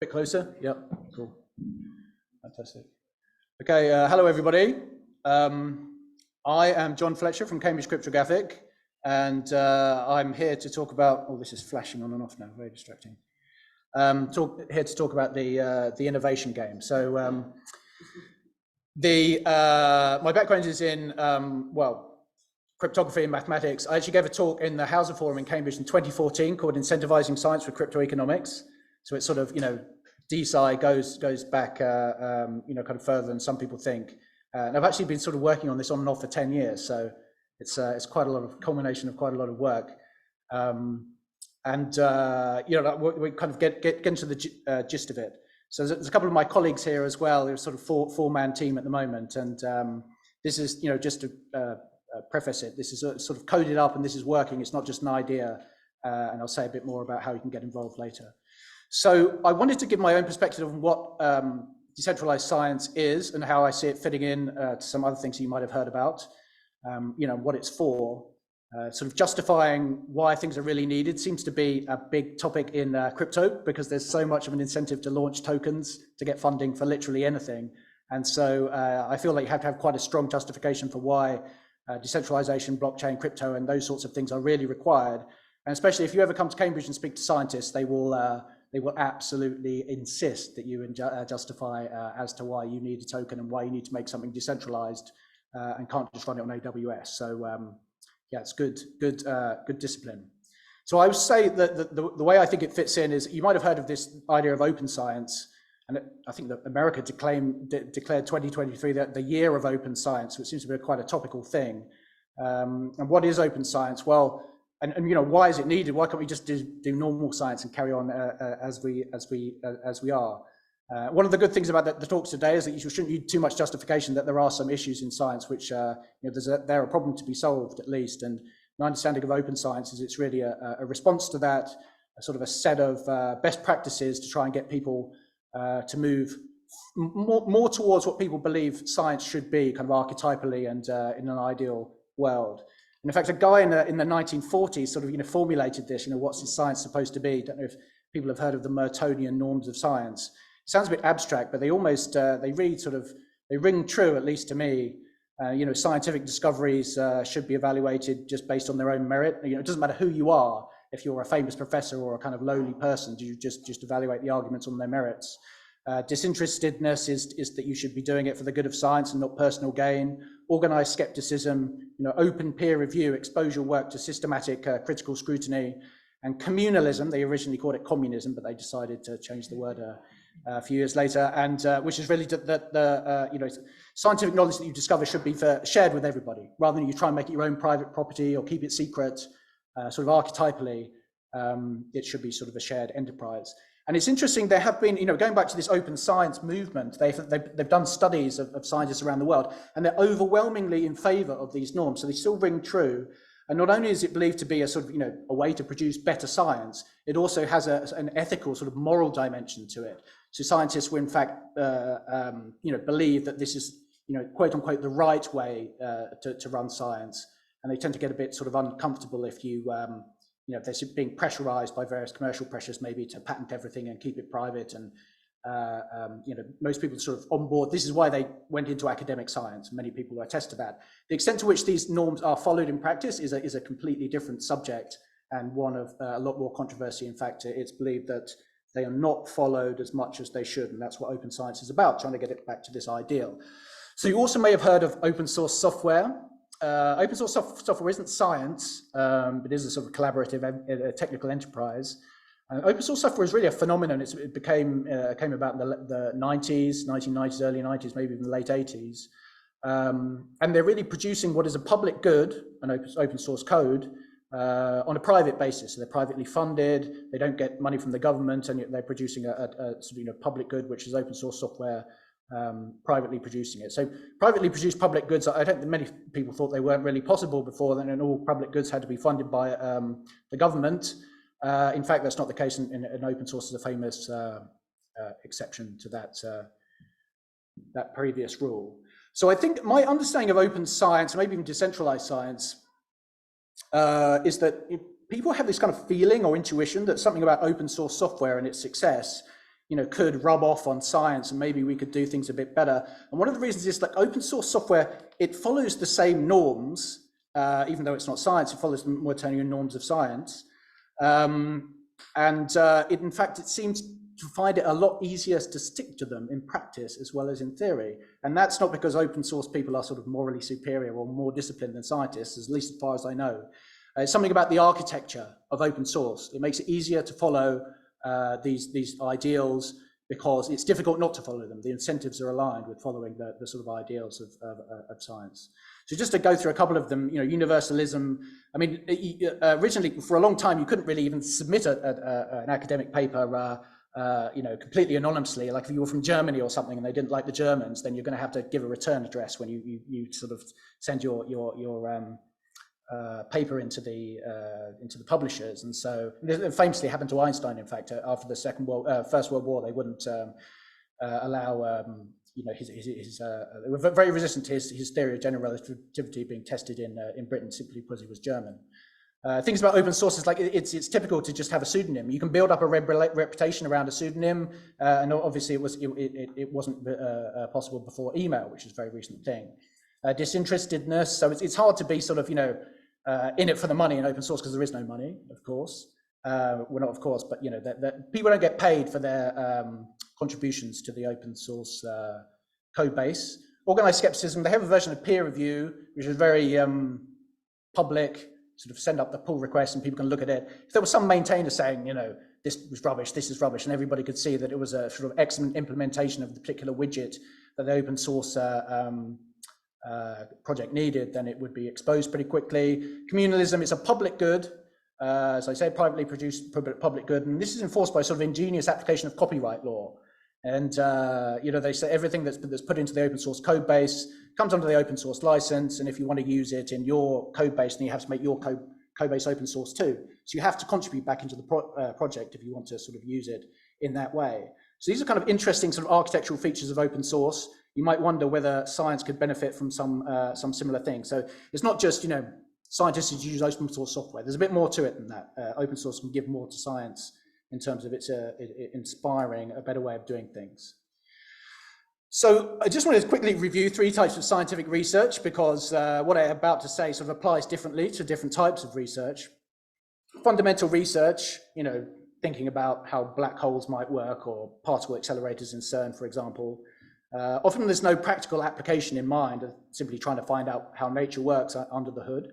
Bit closer. Yep. Cool. Fantastic. Okay. Hello, everybody. I am John Fletcher from Cambridge Cryptographic, and I'm here to talk about. Oh, this is flashing on and off now. Very distracting. Here to talk about the innovation game. So, my background is in cryptography and mathematics. I actually gave a talk in the Hauser Forum in Cambridge in 2014 called "Incentivizing Science with Cryptoeconomics." So it's sort of, DSci goes back, kind of further than some people think. And I've actually been sort of working on this on and off for 10 years. So it's quite a lot of culmination of quite a lot of work. We kind of get into the gist of it. So there's a couple of my colleagues here as well. There's sort of four-man team at the moment. And this is, just to preface it, this is sort of coded up and this is working. It's not just an idea. And I'll say a bit more about how you can get involved later. So I wanted to give my own perspective on what decentralized science is and how I see it fitting in to some other things you might have heard about, what it's for, sort of justifying why things are really needed. Seems to be a big topic in crypto because there's so much of an incentive to launch tokens to get funding for literally anything. And so I feel like you have to have quite a strong justification for why decentralization, blockchain, crypto, and those sorts of things are really required. And especially if you ever come to Cambridge and speak to scientists, they will absolutely insist that you justify as to why you need a token and why you need to make something decentralized and can't just run it on AWS. So it's good discipline. So I would say that the way I think it fits in is, you might have heard of this idea of open science, and I think that America declared 2023 that the year of open science, which seems to be quite a topical thing. And what is open science? Well, and why is it needed? Why can't we just do normal science and carry on as we are? One of the good things about the talks today is that you shouldn't need too much justification that there are some issues in science which they're a problem to be solved at least. And my understanding of open science is it's really a response to that, a sort of a set of best practices to try and get people to move more towards what people believe science should be, kind of archetypally and in an ideal world. And in fact, a guy in the 1940s sort of formulated this. What's science supposed to be? Don't know if people have heard of the Mertonian norms of science. It sounds a bit abstract, but they almost they ring true, at least to me. Scientific discoveries should be evaluated just based on their own merit. It doesn't matter who you are. If you're a famous professor or a kind of lowly person, you just evaluate the arguments on their merits. Disinterestedness is that you should be doing it for the good of science and not personal gain. Organized skepticism, open peer review, expose your work to systematic critical scrutiny, and communalism. They originally called it communism, but they decided to change the word a few years later. And which is really that scientific knowledge that you discover should be shared with everybody, rather than you try and make it your own private property or keep it secret. Sort of archetypally, it should be sort of a shared enterprise. And it's interesting, there have been, going back to this open science movement, they've done studies of scientists around the world, and they're overwhelmingly in favor of these norms. So they still ring true. And not only is it believed to be a sort of, a way to produce better science, it also has an ethical sort of moral dimension to it. So scientists will in fact, believe that this is, quote unquote, the right way to run science. And they tend to get a bit sort of uncomfortable if if they're being pressurized by various commercial pressures, maybe to patent everything and keep it private. And, most people sort of on board. This is why they went into academic science. Many people attest to that. The extent to which these norms are followed in practice is a completely different subject, and one of a lot more controversy. In fact, it's believed that they are not followed as much as they should. And that's what open science is about, trying to get it back to this ideal. So you also may have heard of open source software. Open source software isn't science, but it is a sort of collaborative technical enterprise. Open source software is really a phenomenon. It came about in the 1990s, early 90s, maybe even the late 80s. And they're really producing what is a public good, an open source code, on a private basis. So they're privately funded, they don't get money from the government, and they're producing a sort of public good, which is open source software. Privately producing it. So privately produced public goods, I don't think many people thought they weren't really possible before then, and all public goods had to be funded by the government. In fact, that's not the case in open source. Is a famous exception to that previous rule. So I think my understanding of open science, maybe even decentralized science, is that people have this kind of feeling or intuition that something about open source software and its success could rub off on science, and maybe we could do things a bit better. And one of the reasons is that open source software, it follows the same norms, even though it's not science, it follows the Newtonian norms of science. In fact, it seems to find it a lot easier to stick to them in practice as well as in theory. And that's not because open source people are sort of morally superior or more disciplined than scientists, at least as far as I know. It's something about the architecture of open source. It makes it easier to follow these ideals because it's difficult not to follow them. The incentives are aligned with following the sort of ideals of science. So just to go through a couple of them, universalism. I mean, originally for a long time, you couldn't really even submit an academic paper completely anonymously. Like if you were from Germany or something and they didn't like the Germans, then you're going to have to give a return address when you sort of send your paper into the publishers. And so it famously happened to Einstein. In fact, after the First World War, they wouldn't allow they were very resistant to his theory of general relativity being tested in Britain simply because he was German. Things about open source is like it's typical to just have a pseudonym. You can build up a reputation around a pseudonym, and obviously it wasn't possible before email, which is a very recent thing. Disinterestedness, so it's hard to be sort of in it for the money in open source because there is no money, of course. Well, not of course, but that people don't get paid for their contributions to the open source code base. Organized skepticism, they have a version of peer review, which is very public, sort of send up the pull request and people can look at it. If there was some maintainer saying, this was rubbish, this is rubbish, and everybody could see that it was a sort of excellent implementation of the particular widget that the open source project needed, then it would be exposed pretty quickly. Communalism is a public good, as I say, privately produced public good, and this is enforced by sort of ingenious application of copyright law. And they say everything that's put into the open source code base comes under the open source license, and if you want to use it in your code base, then you have to make your code base open source too. So you have to contribute back into the project if you want to sort of use it in that way. So these are kind of interesting sort of architectural features of open source. You might wonder whether science could benefit from some similar things. So it's not just scientists who use open source software. There's a bit more to it than that. Open source can give more to science in terms of its inspiring a better way of doing things. So I just wanted to quickly review 3 types of scientific research because what I'm about to say sort of applies differently to different types of research. Fundamental research, thinking about how black holes might work or particle accelerators in CERN, for example. Often there's no practical application in mind, simply trying to find out how nature works under the hood.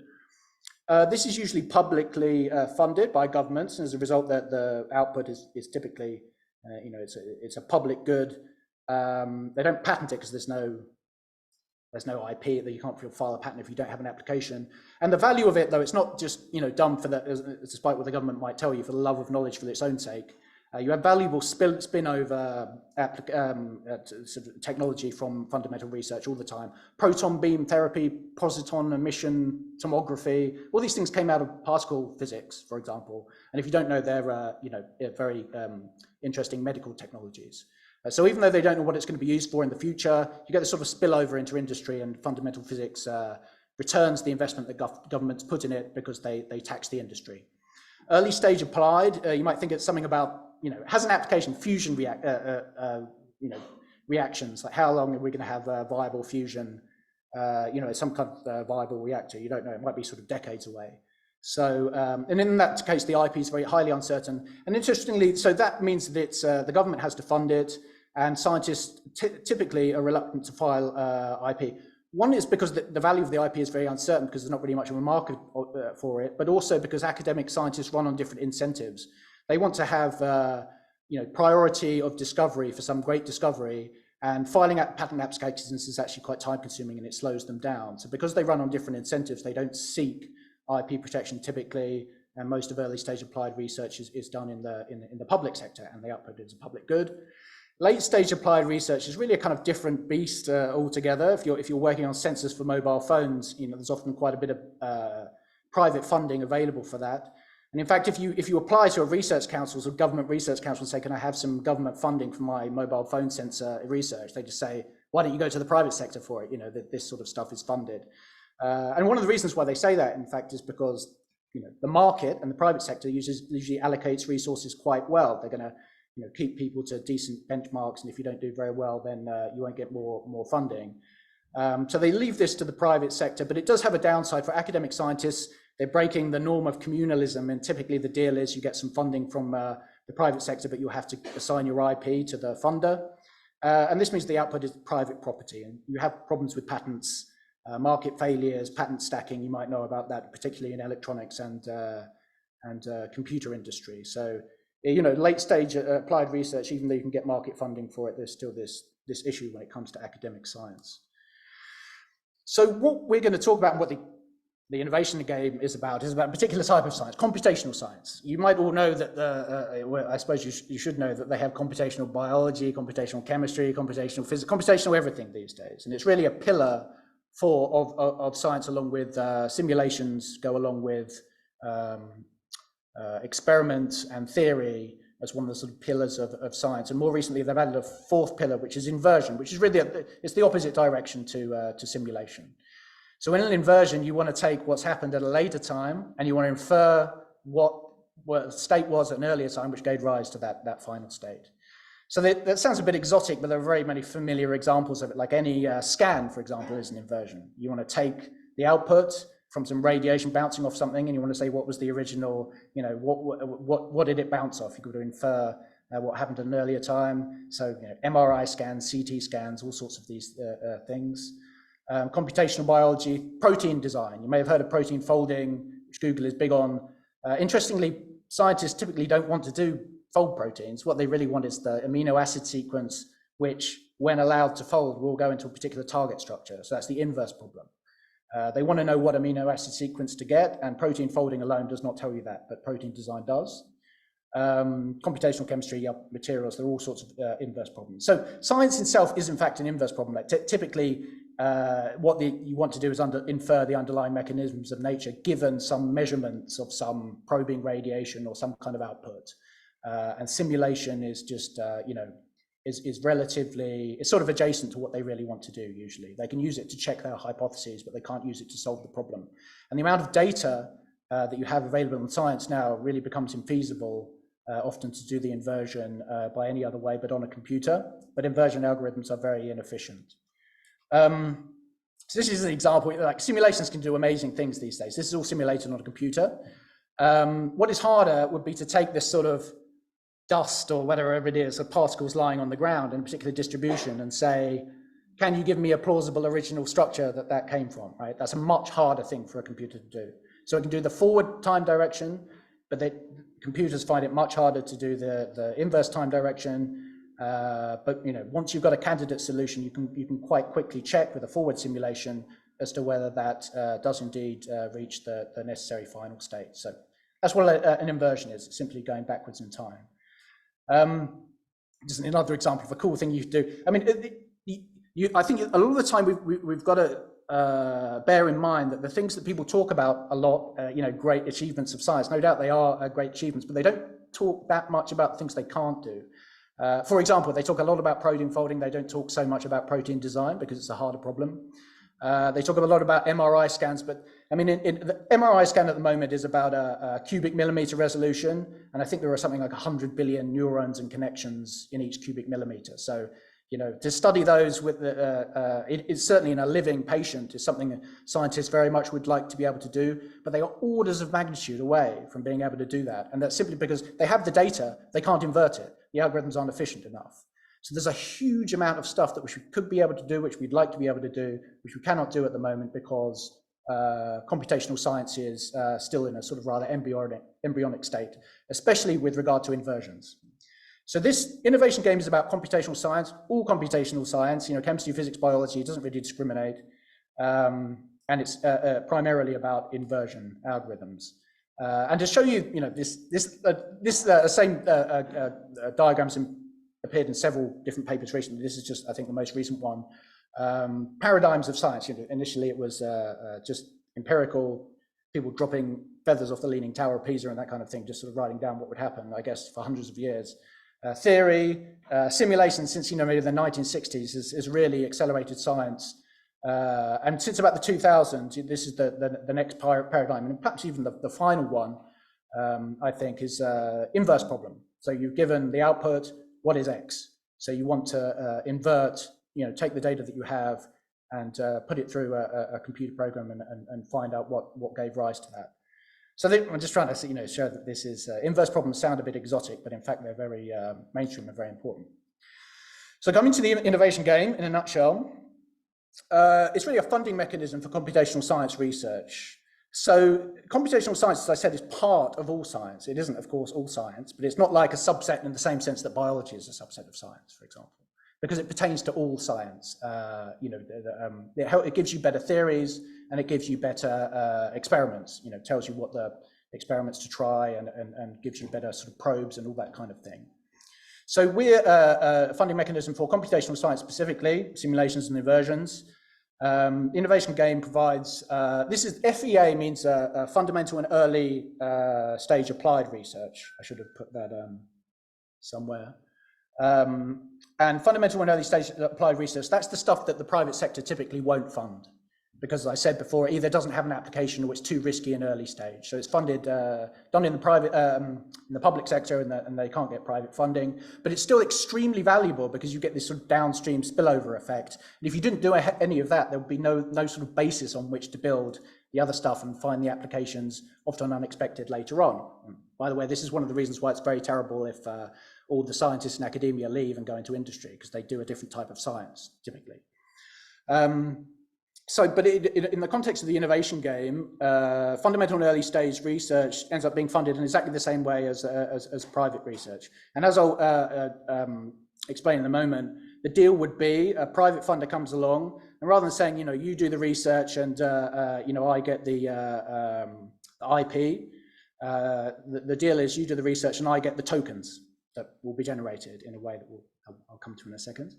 This is usually publicly funded by governments, and as a result, the output is typically, it's a public good. They don't patent it because there's no IP that you can't file a patent if you don't have an application. And the value of it, though, it's not just done for that, despite what the government might tell you, for the love of knowledge for its own sake. You have valuable spin-over sort of technology from fundamental research all the time. Proton beam therapy, positron emission tomography, all these things came out of particle physics, for example. And if you don't know, they're very interesting medical technologies. So even though they don't know what it's going to be used for in the future, you get this sort of spillover into industry, and fundamental physics returns the investment that governments put in it because they tax the industry. Early stage applied, you might think it's something about, has an application, fusion reactions, like how long are we going to have viable fusion, some kind of viable reactor. You don't know, it might be sort of decades away. So, and in that case, the IP is very highly uncertain. And interestingly, so that means that the government has to fund it, and scientists typically are reluctant to file IP. One is because the value of the IP is very uncertain because there's not really much of a market for it, but also because academic scientists run on different incentives. They want to have priority of discovery for some great discovery, and filing out patent applications is actually quite time consuming and it slows them down. So because they run on different incentives, they don't seek IP protection typically, and most of early stage applied research is done in the public sector, and the output is a public good. Late stage applied research is really a kind of different beast altogether. If you're working on sensors for mobile phones, there's often quite a bit of private funding available for that. And in fact, if you apply to a research council or government research council and say, can I have some government funding for my mobile phone sensor research? They just say, why don't you go to the private sector for it? That this sort of stuff is funded. And one of the reasons why they say that, in fact, is because the market and the private sector usually allocates resources quite well. They're going to keep people to decent benchmarks, and if you don't do very well, then you won't get more funding. So they leave this to the private sector, but it does have a downside for academic scientists. They're breaking the norm of communalism, and typically the deal is you get some funding from the private sector, but you'll have to assign your IP to the funder. And this means the output is private property, and you have problems with patents, market failures, patent stacking. You might know about that, particularly in electronics and computer industry. So, late stage applied research, even though you can get market funding for it, there's still this issue when it comes to academic science. So what we're going to talk about, and what the innovation game is about a particular type of science, computational science. You might all know that well, I suppose you should know that they have computational biology, computational chemistry, computational physics, computational everything these days. And it's really a pillar of science, along with simulations, go along with experiment and theory as one of the sort of pillars of science. And more recently, they've added a fourth pillar, which is inversion, which is really, it's the opposite direction to simulation. So in an inversion, you want to take what's happened at a later time, and you want to infer what the state was at an earlier time, which gave rise to that final state. So that sounds a bit exotic, but there are very many familiar examples of it. Like any scan, for example, is an inversion. You want to take the output from some radiation bouncing off something, and you want to say what was the original, what did it bounce off? You could infer what happened at an earlier time. So MRI scans, CT scans, all sorts of these things. Computational biology, protein design. You may have heard of protein folding, which Google is big on. Interestingly, scientists typically don't want to do fold proteins. What they really want is the amino acid sequence, which, when allowed to fold, will go into a particular target structure. So that's the inverse problem. They want to know what amino acid sequence to get, and protein folding alone does not tell you that, but protein design does. Computational chemistry, materials, there are all sorts of inverse problems. So science itself is in fact an inverse problem. Typically, what you want to do is infer the underlying mechanisms of nature, given some measurements of some probing radiation or some kind of output. And simulation is just, is relatively, it's sort of adjacent to what they really want to do usually. They can use it to check their hypotheses, but they can't use it to solve the problem. And the amount of data that you have available in science now really becomes infeasible often to do the inversion by any other way but on a computer. But inversion algorithms are very inefficient. So this is an example, like simulations can do amazing things these days. This is all simulated on a computer. What is harder would be to take this sort of dust or whatever it is, of particles lying on the ground in a particular distribution, and say, can you give me a plausible original structure that came from, right? That's a much harder thing for a computer to do. So it can do the forward time direction, but computers find it much harder to do the inverse time direction. But once you've got a candidate solution, you can quite quickly check with a forward simulation as to whether that does indeed reach the necessary final state. So that's what an inversion is, simply going backwards in time. Just another example of a cool thing you do. I mean, I think a lot of the time we've got to bear in mind that the things that people talk about a lot, great achievements of science, no doubt they are great achievements, but they don't talk that much about things they can't do. For example, they talk a lot about protein folding. They don't talk so much about protein design because it's a harder problem. They talk a lot about MRI scans, but I mean, the MRI scan at the moment is about a cubic millimeter resolution, and I think there are something like 100 billion neurons and connections in each cubic millimeter. So, to study those with it's certainly in a living patient is something that scientists very much would like to be able to do, but they are orders of magnitude away from being able to do that, and that's simply because they have the data, they can't invert it. The algorithms aren't efficient enough. So there's a huge amount of stuff that we could be able to do, which we'd like to be able to do, which we cannot do at the moment because computational science is still in a sort of rather embryonic state, especially with regard to inversions. So this innovation game is about computational science, all computational science, chemistry, physics, biology, it doesn't really discriminate. And it's primarily about inversion algorithms. And to show you, this same diagrams appeared in several different papers recently. This is just, I think, the most recent one. Paradigms of science. Initially it was just empirical, people dropping feathers off the Leaning Tower of Pisa and that kind of thing, just sort of writing down what would happen, I guess, for hundreds of years. Theory, simulation since, maybe the 1960s has really accelerated science. And since about the 2000s, this is the next paradigm, and perhaps even the final one, I think, is inverse problem. So you've given the output, what is X? So you want to invert, take the data that you have and put it through a computer program and find out what gave rise to that. So I'm just trying to show that this is, inverse problems sound a bit exotic, but in fact they're very mainstream and very important. So coming to the innovation game in a nutshell, it's really a funding mechanism for computational science research. So computational science, as I said, is part of all science. It isn't, of course, all science, but it's not like a subset in the same sense that biology is a subset of science, for example, because it pertains to all science. It gives you better theories and it gives you better experiments, tells you what the experiments to try and gives you better sort of probes and all that kind of thing. So we're a funding mechanism for computational science specifically, simulations and inversions. Innovation game provides, FEA means fundamental and early stage applied research. I should have put that somewhere. And fundamental and early stage applied research, that's the stuff that the private sector typically won't fund. Because as I said before, either doesn't have an application or it's too risky in early stage. So it's funded, done in the private, in the public sector and they can't get private funding, but it's still extremely valuable because you get this sort of downstream spillover effect. And if you didn't do any of that, there would be no sort of basis on which to build the other stuff and find the applications often unexpected later on. By the way, this is one of the reasons why it's very terrible if all the scientists in academia leave and go into industry because they do a different type of science typically. But in the context of the innovation game, fundamental and early stage research ends up being funded in exactly the same way as private research. And as I'll explain in a moment, the deal would be a private funder comes along, and rather than saying, you do the research and, I get the IP, the deal is you do the research and I get the tokens that will be generated in a way that I'll come to in a second.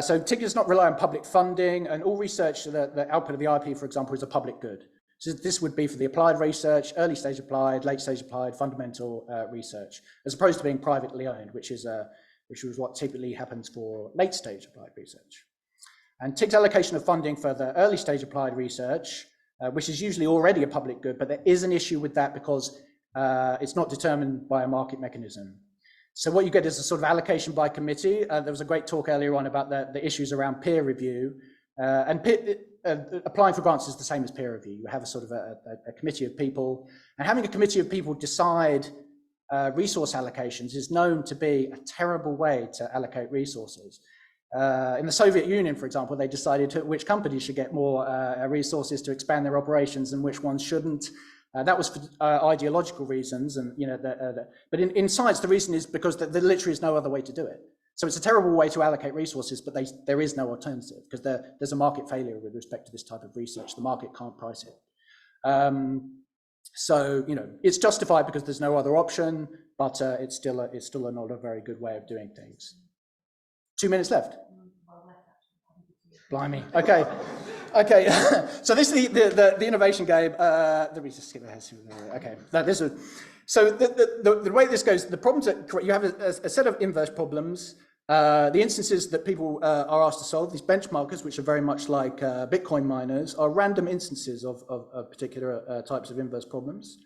So TIG does not rely on public funding, and all research, the output of the IP, for example, is a public good. So this would be for the applied research, early stage applied, late stage applied, fundamental research, as opposed to being privately owned, which is what typically happens for late stage applied research. And TIG's allocation of funding for the early stage applied research, which is usually already a public good, but there is an issue with that because it's not determined by a market mechanism. So what you get is a sort of allocation by committee. There was a great talk earlier on about the issues around peer review. Applying for grants is the same as peer review. You have a sort of a committee of people, and having a committee of people decide resource allocations is known to be a terrible way to allocate resources. In the Soviet Union, for example, they decided which companies should get more resources to expand their operations and which ones shouldn't. That was for ideological reasons, and but in science the reason is because there literally is no other way to do it. So it's a terrible way to allocate resources, but there is no alternative because there's a market failure with respect to this type of research. The market can't price it. So it's justified because there's no other option, but it's still not a very good way of doing things. 2 minutes left. Blimey. Okay. Okay. So this is the innovation game. Let me just skip ahead. Okay. So the way this goes, the problems that you have a set of inverse problems. The instances that people are asked to solve, these benchmarkers, which are very much like Bitcoin miners, are random instances of particular types of inverse problems.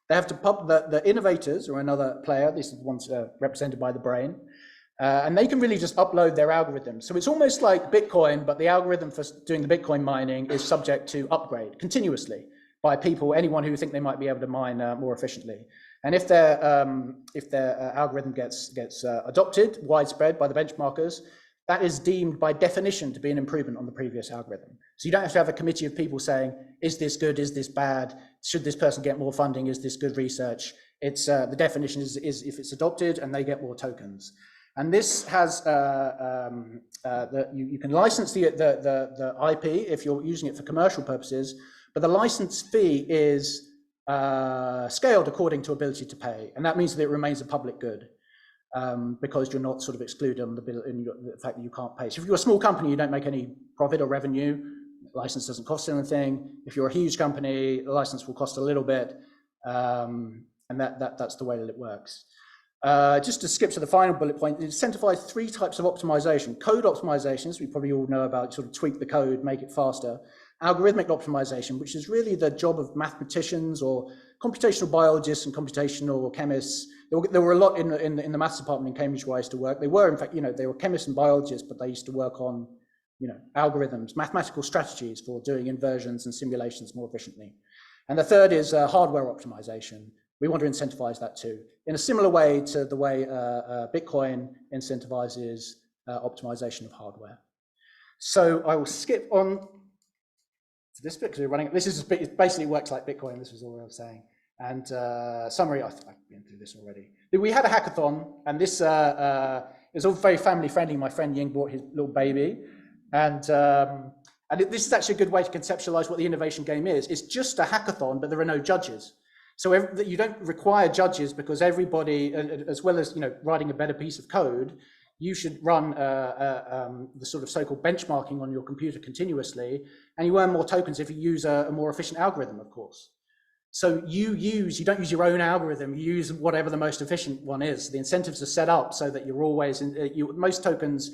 They have to the innovators or another player. These are the ones represented by the brain. And they can really just upload their algorithm. So it's almost like Bitcoin, but the algorithm for doing the Bitcoin mining is subject to upgrade continuously by people, anyone who think they might be able to mine more efficiently. And if their algorithm gets adopted, widespread by the benchmarkers, that is deemed by definition to be an improvement on the previous algorithm. So you don't have to have a committee of people saying, is this good, is this bad, should this person get more funding, is this good research? It's the definition is if it's adopted and they get more tokens. And this has you can license the IP if you're using it for commercial purposes, but the license fee is scaled according to ability to pay, and that means that it remains a public good because you're not sort of excluded on the fact that you can't pay. So if you're a small company, you don't make any profit or revenue, the license doesn't cost anything. If you're a huge company, the license will cost a little bit, and that's the way that it works. Just to skip to the final bullet point, it incentivizes 3 types of optimization. Code optimizations, we probably all know about, sort of tweak the code, make it faster. Algorithmic optimization, which is really the job of mathematicians or computational biologists and computational chemists. There were a lot in the maths department in Cambridge where I used to work. They were, in fact, they were chemists and biologists, but they used to work on, algorithms, mathematical strategies for doing inversions and simulations more efficiently. And the third is hardware optimization. We want to incentivize that too, in a similar way to the way Bitcoin incentivizes optimization of hardware. So I will skip on to this bit because we're running. This is it basically works like Bitcoin. This was all I was saying. And summary, I've been through this already. We had a hackathon, and this is all very family friendly. My friend Ying brought his little baby, and this is actually a good way to conceptualize what the innovation game is. It's just a hackathon, but there are no judges. So you don't require judges because everybody, as well as writing a better piece of code, you should run the sort of so-called benchmarking on your computer continuously, and you earn more tokens if you use a more efficient algorithm, of course. So you don't use your own algorithm, you use whatever the most efficient one is. The incentives are set up so that you're always, most tokens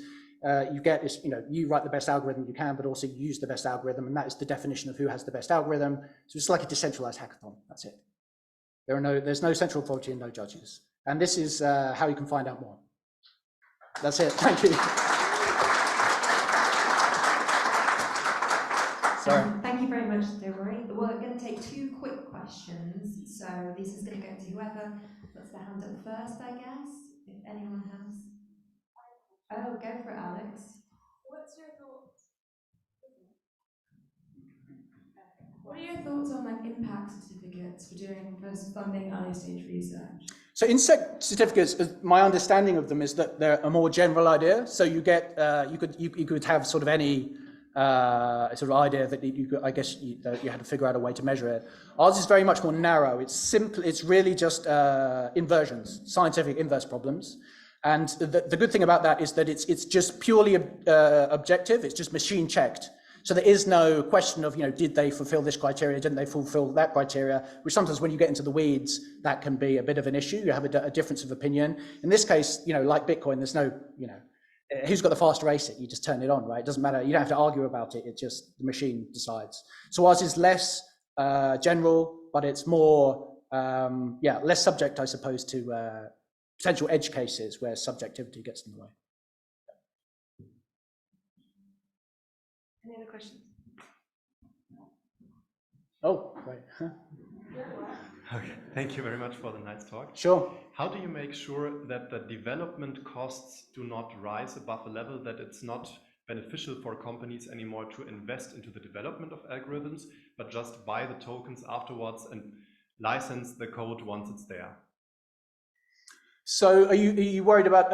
you get is, you write the best algorithm you can, but also you use the best algorithm, and that is the definition of who has the best algorithm. So it's like a decentralized hackathon, that's it. There's no central authority and no judges. And this is how you can find out more. That's it, thank you. Sorry. Thank you very much, Rory. We're going to take 2 quick questions. So this is going to go to whoever puts their hand up first, I guess, if anyone has. Oh, go for it, Alex. What's your thoughts? What are your thoughts on impact certificates for funding early stage research? So insect certificates, my understanding of them is that they're a more general idea. So you get you could have sort of any sort of idea that I guess you had to figure out a way to measure it. Ours is very much more narrow. It's simple. It's really just inversions, scientific inverse problems. And the good thing about that is that it's just purely objective. It's just machine checked. So there is no question of, did they fulfill this criteria? Didn't they fulfill that criteria? Which sometimes when you get into the weeds, that can be a bit of an issue. You have a difference of opinion. In this case, like Bitcoin, there's no, who's got the faster ASIC? You just turn it on, right? It doesn't matter. You don't have to argue about it. It's just the machine decides. So ours is less general, but it's more, less subject, I suppose, to potential edge cases where subjectivity gets in the way. Any other questions? Oh, great. Okay, thank you very much for the nice talk. Sure. How do you make sure that the development costs do not rise above a level that it's not beneficial for companies anymore to invest into the development of algorithms, but just buy the tokens afterwards and license the code once it's there? So are you worried about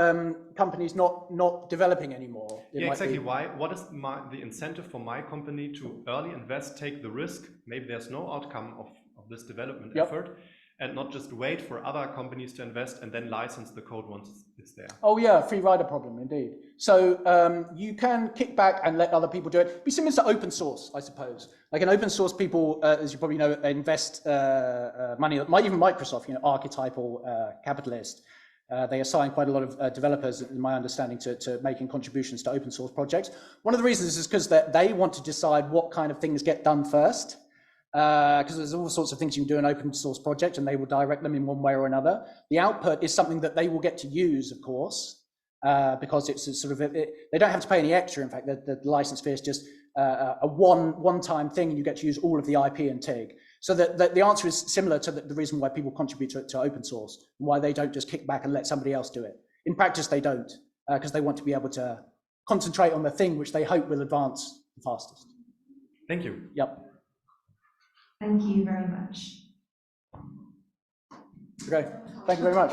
companies not developing anymore? Yeah, exactly. Why? What is the incentive for my company to early invest, take the risk? Maybe there's no outcome of this development effort, and not just wait for other companies to invest and then license the code once it's there. Oh yeah, free rider problem indeed. So you can kick back and let other people do it. It'd be similar to open source, I suppose. Like in open source, people, as you probably know, invest money. Even Microsoft, archetypal capitalist. They assign quite a lot of developers, in my understanding, to making contributions to open source projects. One of the reasons is because they want to decide what kind of things get done first. Because there's all sorts of things you can do in an open source project, and they will direct them in one way or another. The output is something that they will get to use, of course, because it's a sort of they don't have to pay any extra. In fact, the license fee is just a one-time thing, and you get to use all of the IP and TIG. So the answer is similar to the reason why people contribute to open source, and why they don't just kick back and let somebody else do it. In practice, they don't, because they want to be able to concentrate on the thing which they hope will advance the fastest. Thank you. Yep. Thank you very much. Okay, thank you very much.